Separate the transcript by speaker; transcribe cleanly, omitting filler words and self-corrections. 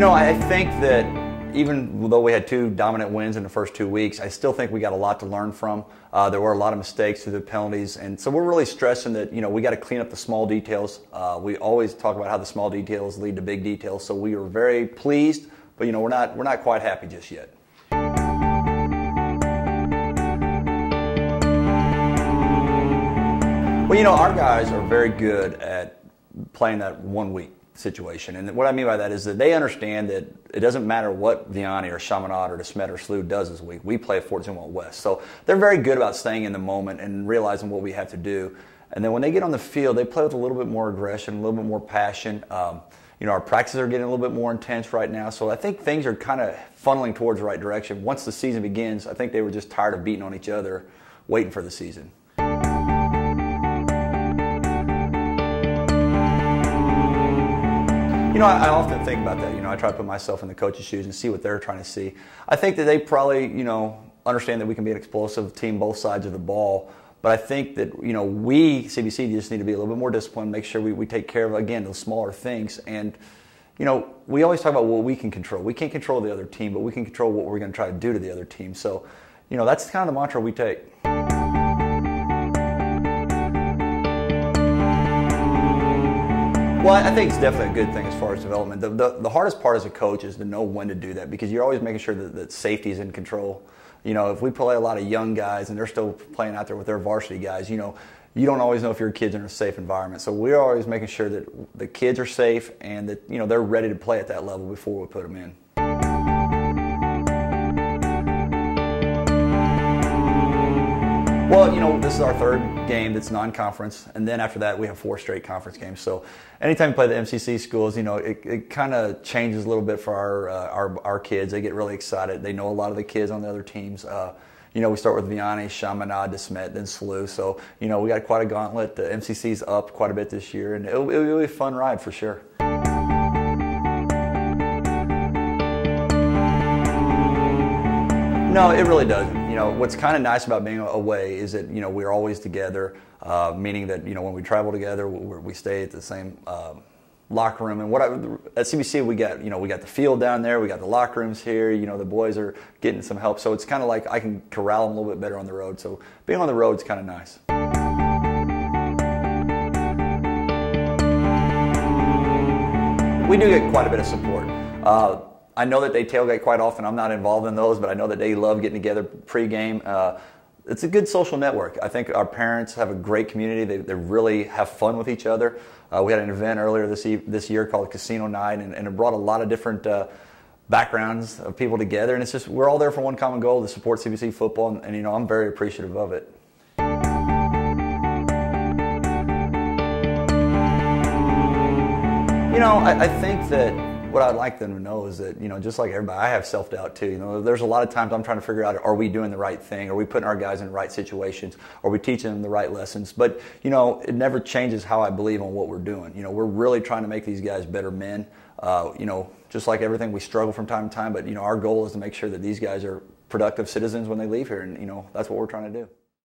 Speaker 1: I think that even though we had 2 dominant wins in the first 2 weeks, I still think we got a lot to learn from. There were a lot of mistakes through the penalties, and so we're really stressing that we got to clean up the small details. We always talk about how the small details lead to big details. So we were very pleased, but we're not quite happy just yet. Well, our guys are very good at playing that 1 week situation. And what I mean by that is that they understand that it doesn't matter what Vianney or Chaminade or DeSmet or Slough does this week. We play at Fort Zumwalt West. So they're very good about staying in the moment and realizing what we have to do. And then when they get on the field, they play with a little bit more aggression, a little bit more passion. Our practices are getting a little bit more intense right now. So I think things are kind of funneling towards the right direction. Once the season begins, I think they were just tired of beating on each other, waiting for the season. I often think about that. I try to put myself in the coach's shoes and see what they're trying to see. I think that they probably, understand that we can be an explosive team both sides of the ball. But I think that, we, CBC, just need to be a little bit more disciplined, make sure we take care of, again, those smaller things. And, we always talk about what we can control. We can't control the other team, but we can control what we're going to try to do to the other team. So, that's kind of the mantra we take. Well, I think it's definitely a good thing as far as development. The hardest part as a coach is to know when to do that, because you're always making sure that safety is in control. If we play a lot of young guys and they're still playing out there with their varsity guys, you don't always know if your kids are in a safe environment. So we're always making sure that the kids are safe and that they're ready to play at that level before we put them in. Well, this is our 3rd game that's non-conference, and then after that we have 4 straight conference games. So anytime we play the MCC schools, it kind of changes a little bit for our kids. They get really excited. They know a lot of the kids on the other teams. We start with Vianney, Chaminade, DeSmet, then Slough. So, we got quite a gauntlet. The MCC's up quite a bit this year, and it'll be a fun ride for sure. No, it really doesn't. What's kind of nice about being away is that, we're always together, meaning that, when we travel together, we stay at the same locker room. And at CBC, we got the field down there, we got the locker rooms here, the boys are getting some help. So it's kind of like I can corral them a little bit better on the road. So being on the road is kind of nice. We do get quite a bit of support. I know that they tailgate quite often. I'm not involved in those, but I know that they love getting together pre-game. It's a good social network. I think our parents have a great community. They really have fun with each other. We had an event earlier this year called Casino Night, and it brought a lot of different backgrounds of people together. And it's just, we're all there for one common goal, to support CBC football, and I'm very appreciative of it. I think that what I'd like them to know is that, just like everybody, I have self-doubt too. There's a lot of times I'm trying to figure out, are we doing the right thing? Are we putting our guys in the right situations? Are we teaching them the right lessons? But, it never changes how I believe on what we're doing. We're really trying to make these guys better men. Just like everything, we struggle from time to time, but, our goal is to make sure that these guys are productive citizens when they leave here, and, that's what we're trying to do.